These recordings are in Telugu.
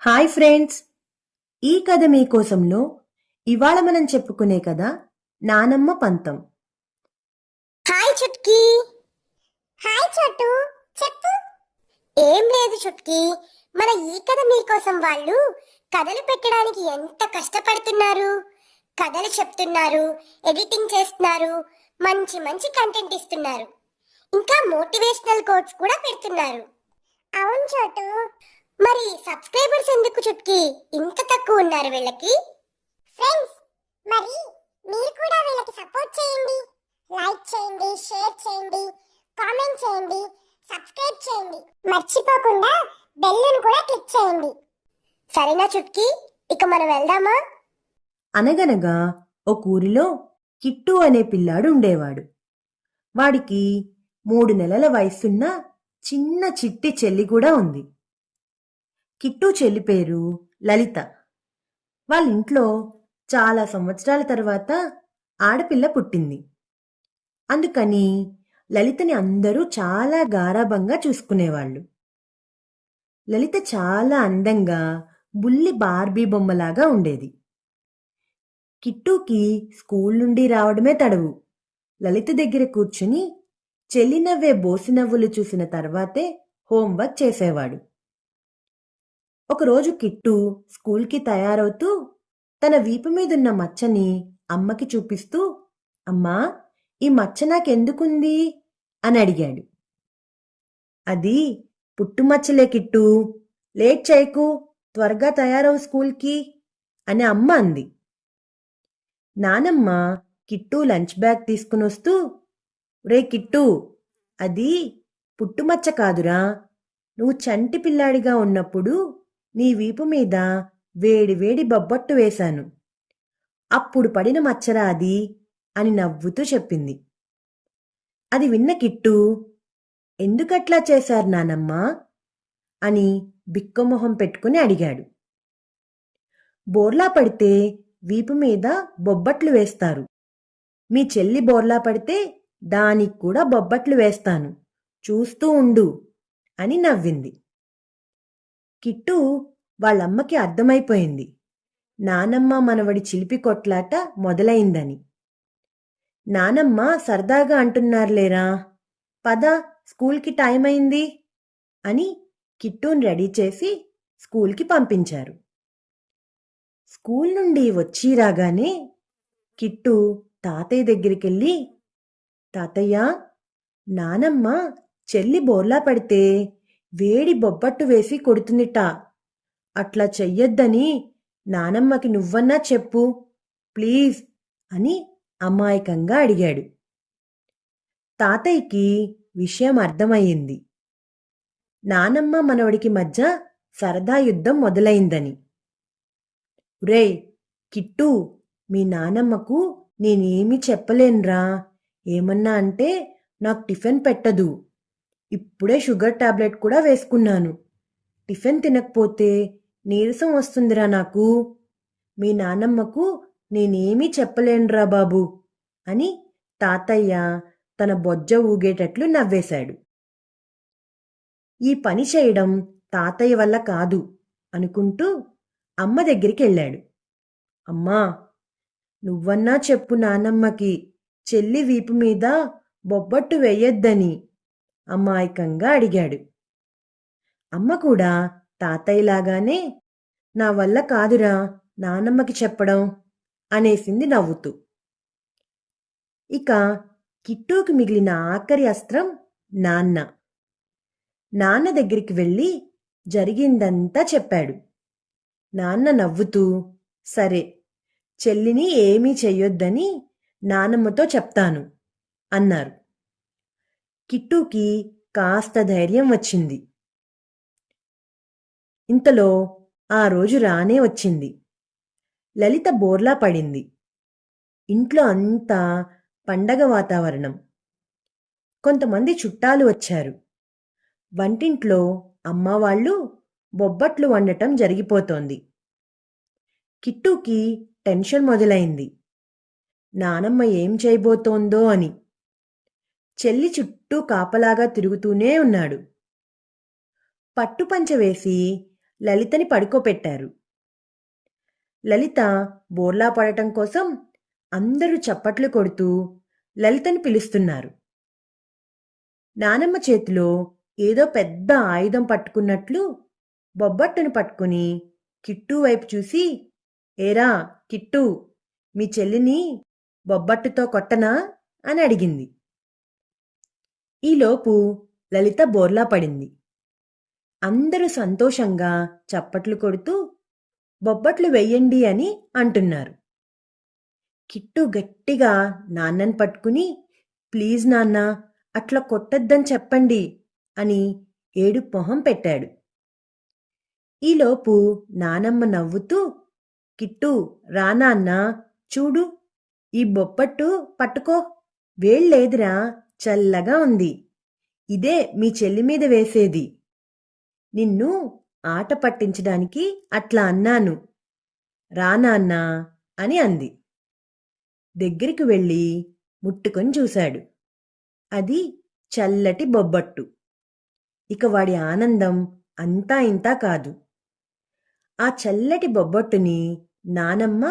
Hi friends! ఈ కథ మీకోసంలో ఇవాళ మనం చెప్పుకునే కథ నానమ్మ పంతం. హాయ్ చుట్కీ. హాయ్ చోటు, చెప్పు. ఏం లేదు చుట్కీ, మన ఈ కథ మీకోసం వాళ్ళు కథలు పెట్టడానికి ఎంత కష్టపడుతున్నారు. కథలు చెప్తున్నారు, ఎడిటింగ్ చేస్తున్నారు, మంచి మంచి కంటెంట్ ఇస్తున్నారు, ఇంకా మోటివేషనల్ కోట్స్ కూడా పెడుతున్నారు. అవును చోటు, మరి సబ్స్క్రైబర్స్ ఎందుకు చుట్కీ ఇంత తక్కువ ఉన్నారు వీళ్ళకి? ఫ్రెండ్స్, మరి మీరు కూడా వీళ్ళకి సపోర్ట్ చేయండి. లైక్ చేయండి, షేర్ చేయండి, కామెంట్ చేయండి, సబ్స్క్రైబ్ చేయండి, మర్చిపోకుండా బెల్లును కూడా క్లిక్ చేయండి. సరేనా చుట్కీ, ఇక మనం వెళ్దామా? అనగనగా ఒక ఊరిలో కిట్టు అనే పిల్లాడు ఉండేవాడు. వాడికి 3 నెలల వయసున్న చిన్న చిట్టి చెల్లి కూడా ఉంది. కిట్టు చెల్లి పేరు లలిత. వాళ్ళింట్లో చాలా సంవత్సరాల తర్వాత ఆడపిల్ల పుట్టింది. అందుకని లలితని అందరూ చాలా గారాబంగా చూసుకునేవాళ్ళు. లలిత చాలా అందంగా బుల్లి బార్బీ బొమ్మలాగా ఉండేది. కిట్టూకి స్కూల్ నుండి రావడమే తడవు. లలిత దగ్గర కూర్చుని చెల్లి నవ్వే బోసి నవ్వులు చూసిన తర్వాతే హోంవర్క్ చేసేవాడు. ఒకరోజు కిట్టు స్కూల్కి తయారవుతూ తన వీపు మీదున్న మచ్చని అమ్మకి చూపిస్తూ, అమ్మా, ఈ మచ్చ నాకెందుకుంది అని అడిగాడు. అది పుట్టుమచ్చలే కిట్టు, లేట్ చేయకు, త్వరగా తయారవు స్కూల్కి అని అమ్మ అంది. నానమ్మ కిట్టు లంచ్ బ్యాగ్ తీసుకునొస్తూ, రే కిట్టు, అది పుట్టుమచ్చ కాదురా, నువ్వు చంటి పిల్లాడిగా ఉన్నప్పుడు నీ వీపు మీద వేడి వేడి బొబ్బట్టు వేశాను, అప్పుడు పడిన మచ్చరా అది అని నవ్వుతూ చెప్పింది. అది విన్న కిట్టు, ఎందుకట్లా చేశారు నానమ్మా అని బిక్కమొహం పెట్టుకుని అడిగాడు. బోర్లా పడితే వీపు మీద బొబ్బట్లు వేస్తారు. మీ చెల్లి బోర్లా పడితే దానికి కూడా బొబ్బట్లు వేస్తాను, చూస్తూ ఉండు అని నవ్వింది. కిట్టు వాళ్ళమ్మకి అర్థమైపోయింది, నానమ్మ మనవడి చిలిపి కొట్లాట మొదలైందని. నానమ్మ సరదాగా అంటున్నారులేరా, పద స్కూల్కి టైం అయింది అని కిట్టుని రెడీ చేసి స్కూల్కి పంపించారు. స్కూల్ నుండి వచ్చి రాగానే కిట్టు తాతయ్య దగ్గరికెళ్ళి, తాతయ్య, నానమ్మ చెల్లి బోర్లా పడితే వేడి బొబ్బట్టు వేసి కొడుతుందిట, అట్లా చెయ్యొద్దని నానమ్మకి నువ్వన్నా చెప్పు ప్లీజ్ అని అమాయకంగా అడిగాడు. తాతయ్యకి విషయం అర్థమయ్యింది. నానమ్మ మనవడికి మధ్య సరదా యుద్ధం మొదలైందని. రేయ్ కిట్టు, మీ నానమ్మకు నేనేమీ చెప్పలేనురా, ఏమన్నా అంటే నాకు టిఫిన్ పెట్టదు. ఇప్పుడే షుగర్ టాబ్లెట్ కూడా వేసుకున్నాను. టిఫిన్ తినకపోతే నీరసం వస్తుందిరా నాకు. మీ నానమ్మకు నేనేమీ చెప్పలేనురా బాబు అని తాతయ్య తన బొజ్జ ఊగేటట్లు నవ్వేశాడు. ఈ పని చేయడం తాతయ్య వల్ల కాదు అనుకుంటూ అమ్మ దగ్గరికి వెళ్ళాడు. అమ్మా, నువ్వన్నా చెప్పు నానమ్మకి చెల్లి వీపు మీద బొబ్బట్టు వేయొద్దని అమాయకంగా అడిగాడు. అమ్మ కూడా తాతయ్యలాగానే, నా వల్ల కాదురా నానమ్మకి చెప్పడం అనేసింది నవ్వుతూ. ఇక కిట్టూకి మిగిలిన ఆఖరి అస్త్రం నాన్న. నాన్న దగ్గరికి వెళ్ళి జరిగిందంతా చెప్పాడు. నాన్న నవ్వుతూ, సరే, చెల్లిని ఏమీ చెయ్యొద్దని నానమ్మతో చెప్తాను అన్నారు. కిట్టూకి కాస్త ధైర్యం వచ్చింది. ఇంతలో ఆ రోజు రానే వచ్చింది. లలిత బోర్లా పడింది. ఇంట్లో అంతా పండగ వాతావరణం. కొంతమంది చుట్టాలు వచ్చారు. వంటింట్లో అమ్మవాళ్ళు బొబ్బట్లు వండటం జరిగిపోతోంది. కిట్టూకి టెన్షన్ మొదలైంది. నానమ్మ ఏం చేయబోతోందో అని. చెల్లి చుట్టూ కాపలాగా తిరుగుతూనే ఉన్నాడు. పట్టుపంచ వేసి లలితని పడుకోపెట్టారు. లలిత బోర్లా పడటం కోసం అందరూ చప్పట్లు కొడుతూ లలితని పిలుస్తున్నారు. నానమ్మ చేతిలో ఏదో పెద్ద ఆయుధం పట్టుకున్నట్లు బొబ్బట్టును పట్టుకుని కిట్టు వైపు చూసి, ఏరా కిట్టు, మీ చెల్లిని బొబ్బట్టుతో కొట్టనా అని అడిగింది. ఈలోపు లలిత బోర్లా పడింది. అందరూ సంతోషంగా చప్పట్లు కొడుతూ బొబ్బట్లు వెయ్యండి అని అంటున్నారు. కిట్టు గట్టిగా నాన్నని పట్టుకుని, ప్లీజ్ నాన్న, అట్లా కొట్టొద్దని చెప్పండి అని ఏడుపు మొహం పెట్టాడు. ఈలోపు నానమ్మ నవ్వుతూ, కిట్టు రా నాన్న, చూడు ఈ బొబ్బట్టు పట్టుకో, వేళ్ళేదిరా, చల్లగా ఉంది. ఇదే మీ చెల్లి మీద వేసేది. నిన్ను ఆట పట్టించడానికి అట్లా అన్నాను, రా నాన్న అని అంది. దగ్గరికి వెళ్ళి ముట్టుకొని చూశాడు. అది చల్లటి బొబ్బట్టు. ఇక వాడి ఆనందం అంతా ఇంతా కాదు. ఆ చల్లటి బొబ్బట్టుని నానమ్మ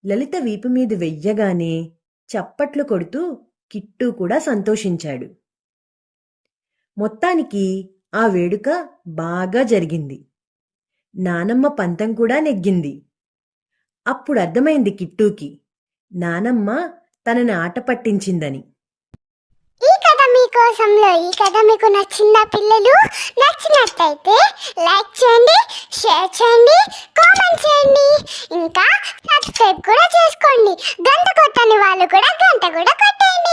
లలిత వీపు మీద వెయ్యగానే చప్పట్లు కొడుతూ కిట్టు కూడా సంతోషించాడు. మొత్తానికి ఆ వేడుక బాగా జరిగింది. నానమ్మ పంతం కూడా నెగ్గింది. అప్పుడు అర్థమైంది కిట్టూకి, నానమ్మ తనని ఆట పట్టించిందని. ఈ కథ మీకోసంలో ఈ కథ మీకు నచ్చిందా పిల్లలు? నచ్చినట్టయితే లైక్ చేయండి, షేర్ చేయండి, కామెంట్ చేయండి, ఇంకా సబ్స్క్రైబ్ కూడా చేసుకోండి. గంట కొట్టని వాళ్ళు కూడా గంట కూడా కొట్టండి.